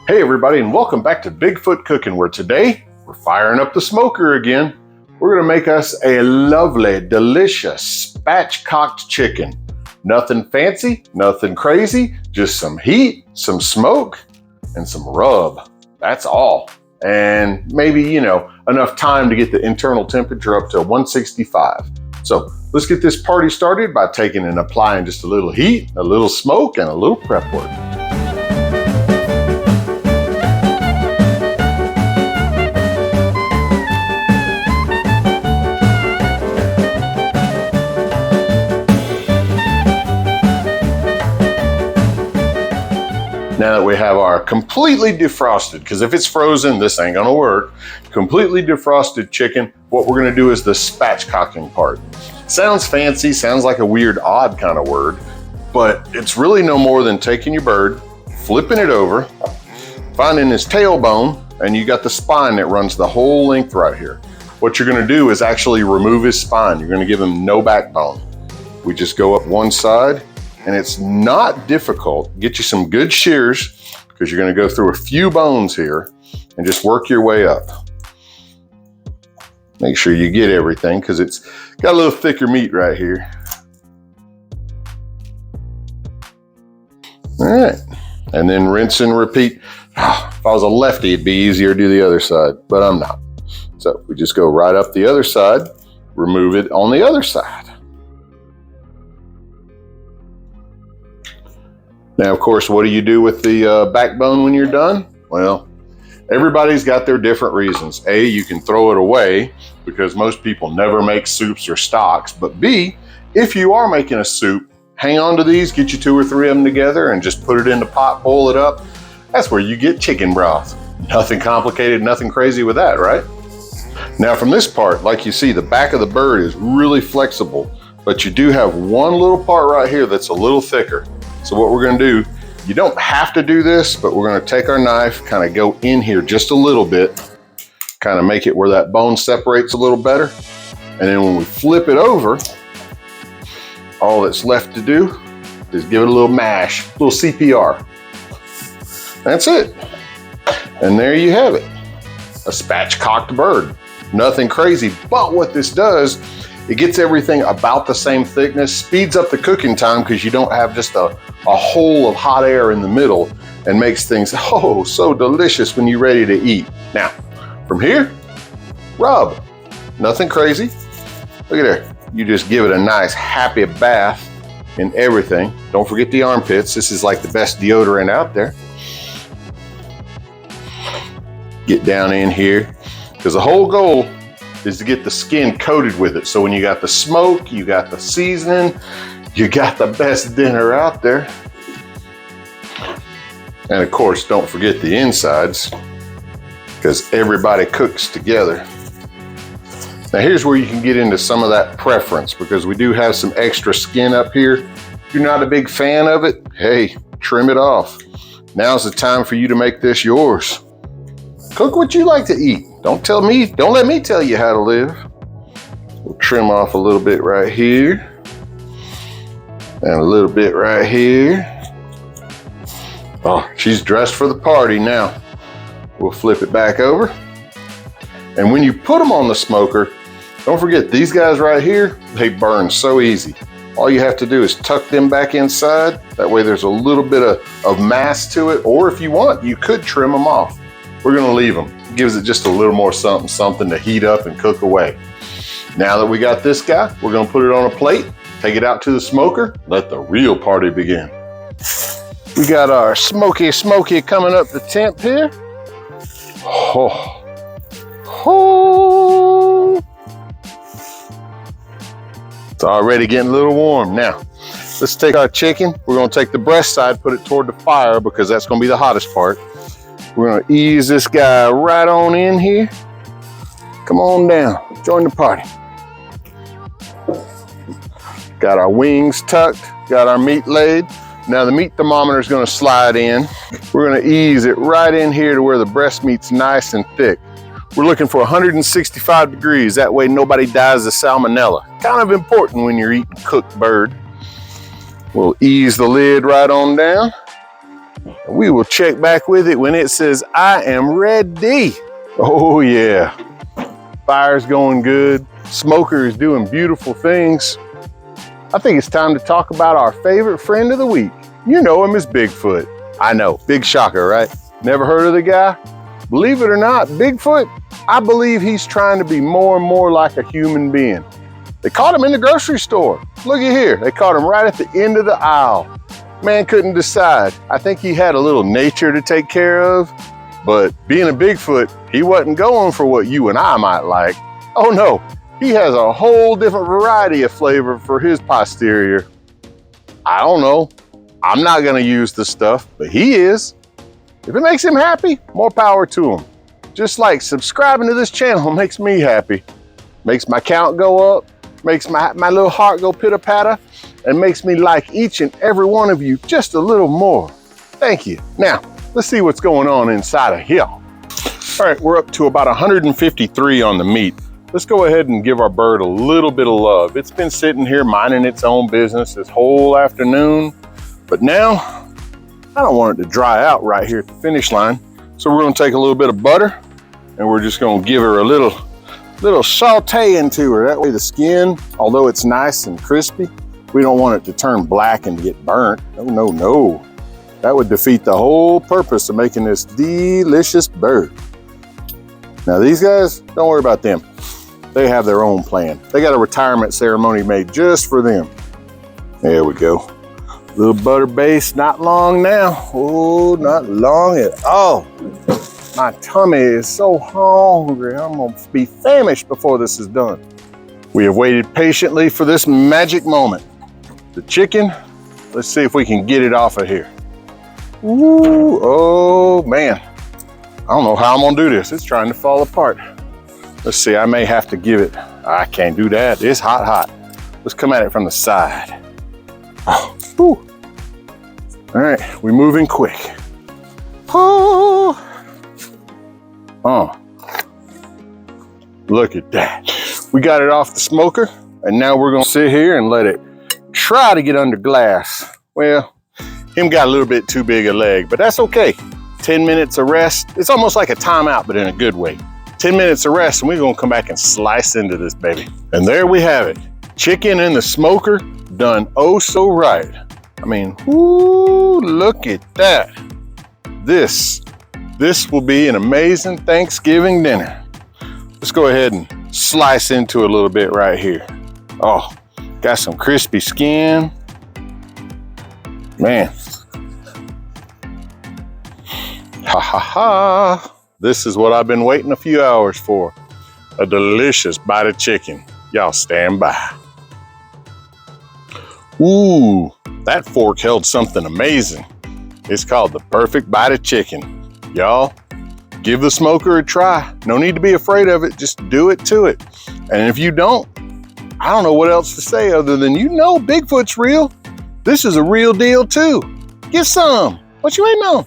Hey everybody, and welcome back to Bigfoot Cooking, where today we're firing up the smoker again. We're gonna make us a lovely, delicious spatchcocked chicken. Nothing fancy, nothing crazy, just some heat, some smoke, and some rub. That's all. And maybe, enough time to get the internal temperature up to 165. So let's get this party started by taking and applying just a little heat, a little smoke, and a little prep work. Now that we have our completely defrosted, because if it's frozen, this ain't gonna work, completely defrosted chicken, what we're gonna do is the spatchcocking part. Sounds fancy, sounds like a weird, odd kind of word, but it's really no more than taking your bird, flipping it over, finding his tailbone, and you got the spine that runs the whole length right here. What you're gonna do is actually remove his spine. You're gonna give him no backbone. We just go up one side, and it's not difficult. Get you some good shears, because you're gonna go through a few bones here and just work your way up. Make sure you get everything, because it's got a little thicker meat right here. All right, and then rinse and repeat. If I was a lefty, it'd be easier to do the other side, but I'm not. So we just go right up the other side, remove it on the other side. Now, of course, what do you do with the backbone when you're done? Well, everybody's got their different reasons. A, you can throw it away because most people never make soups or stocks. But B, if you are making a soup, hang on to these, get you 2 or 3 of them together and just put it in the pot, boil it up. That's where you get chicken broth. Nothing complicated, nothing crazy with that, right? Now from this part, like you see, the back of the bird is really flexible, but you do have one little part right here that's a little thicker. So what we're gonna do, you don't have to do this, but we're gonna take our knife, kind of go in here just a little bit, kind of make it where that bone separates a little better. And then when we flip it over, all that's left to do is give it a little mash, a little CPR. That's it. And there you have it, a spatchcocked bird. Nothing crazy, but what this does, it gets everything about the same thickness, speeds up the cooking time because you don't have just a hole of hot air in the middle, and makes things so delicious when you're ready to eat. Now, from here, rub. Nothing crazy. Look at there. You just give it a nice happy bath in everything. Don't forget the armpits. This is like the best deodorant out there. Get down in here, because the whole goal is to get the skin coated with it. So when you got the smoke, you got the seasoning, you got the best dinner out there. And of course, don't forget the insides, because everybody cooks together. Now here's where you can get into some of that preference, because we do have some extra skin up here. If you're not a big fan of it, hey, trim it off. Now's the time for you to make this yours. Cook what you like to eat. Don't let me tell you how to live. We'll trim off a little bit right here, and a little bit right here. Oh, she's dressed for the party now. We'll flip it back over. And when you put them on the smoker, don't forget these guys right here, they burn so easy. All you have to do is tuck them back inside. That way there's a little bit of mass to it, or if you want, you could trim them off. We're gonna leave them. Gives it just a little more something to heat up and cook away. Now that we got this guy, we're gonna put it on a plate, take it out to the smoker, let the real party begin. We got our smoky coming up the temp here. Oh. It's already getting a little warm. Now, let's take our chicken. We're gonna take the breast side, put it toward the fire, because that's gonna be the hottest part. We're gonna ease this guy right on in here. Come on down, join the party. Got our wings tucked, got our meat laid. Now the meat thermometer is gonna slide in. We're gonna ease it right in here to where the breast meat's nice and thick. We're looking for 165 degrees. That way nobody dies of salmonella. Kind of important when you're eating cooked bird. We'll ease the lid right on down. And we will check back with it when it says, I am ready. Oh yeah, fire's going good. Smoker is doing beautiful things. I think it's time to talk about our favorite friend of the week. You know him as Bigfoot. I know, big shocker, right? Never heard of the guy? Believe it or not, Bigfoot, I believe he's trying to be more and more like a human being. They caught him in the grocery store. Look at here, they caught him right at the end of the aisle. Man couldn't decide. I think he had a little nature to take care of, but being a Bigfoot, he wasn't going for what you and I might like. Oh no, he has a whole different variety of flavor for his posterior. I don't know. I'm not gonna use the stuff, but he is. If it makes him happy, more power to him. Just like subscribing to this channel makes me happy. Makes my count go up, makes my little heart go pitter-patter, and makes me like each and every one of you just a little more. Thank you. Now, let's see what's going on inside of here. All right, we're up to about 153 on the meat. Let's go ahead and give our bird a little bit of love. It's been sitting here minding its own business this whole afternoon, but now I don't want it to dry out right here at the finish line. So we're gonna take a little bit of butter and we're just gonna give her a little saute into her. That way the skin, although it's nice and crispy, we don't want it to turn black and get burnt. No, no, no. That would defeat the whole purpose of making this delicious bird. Now these guys, don't worry about them. They have their own plan. They got a retirement ceremony made just for them. There we go. Little butter base, not long now. Oh, not long at all. My tummy is so hungry. I'm gonna be famished before this is done. We have waited patiently for this magic moment. The chicken, let's see if we can get it off of here. Ooh, oh man. I don't know how I'm gonna do this. It's trying to fall apart. Let's see, I may have to give it. I can't do that. It's hot, hot. Let's come at it from the side. Oh, whew. All right, we're moving quick. Oh, look at that. We got it off the smoker, and now we're gonna sit here and let it try to get under glass. Well, him got a little bit too big a leg, but that's okay. 10 minutes of rest. It's almost like a timeout, but in a good way. 10 minutes of rest, and we're gonna come back and slice into this baby. And there we have it. Chicken in the smoker, done oh so right. I mean, whoo, look at that. This will be an amazing Thanksgiving dinner. Let's go ahead and slice into it a little bit right here. Oh, got some crispy skin. Man. Ha ha ha. This is what I've been waiting a few hours for. A delicious bite of chicken. Y'all stand by. Ooh, that fork held something amazing. It's called the perfect bite of chicken. Y'all, give the smoker a try. No need to be afraid of it, just do it to it. And if you don't, I don't know what else to say other than you know Bigfoot's real. This is a real deal too. Get some. What you waiting on?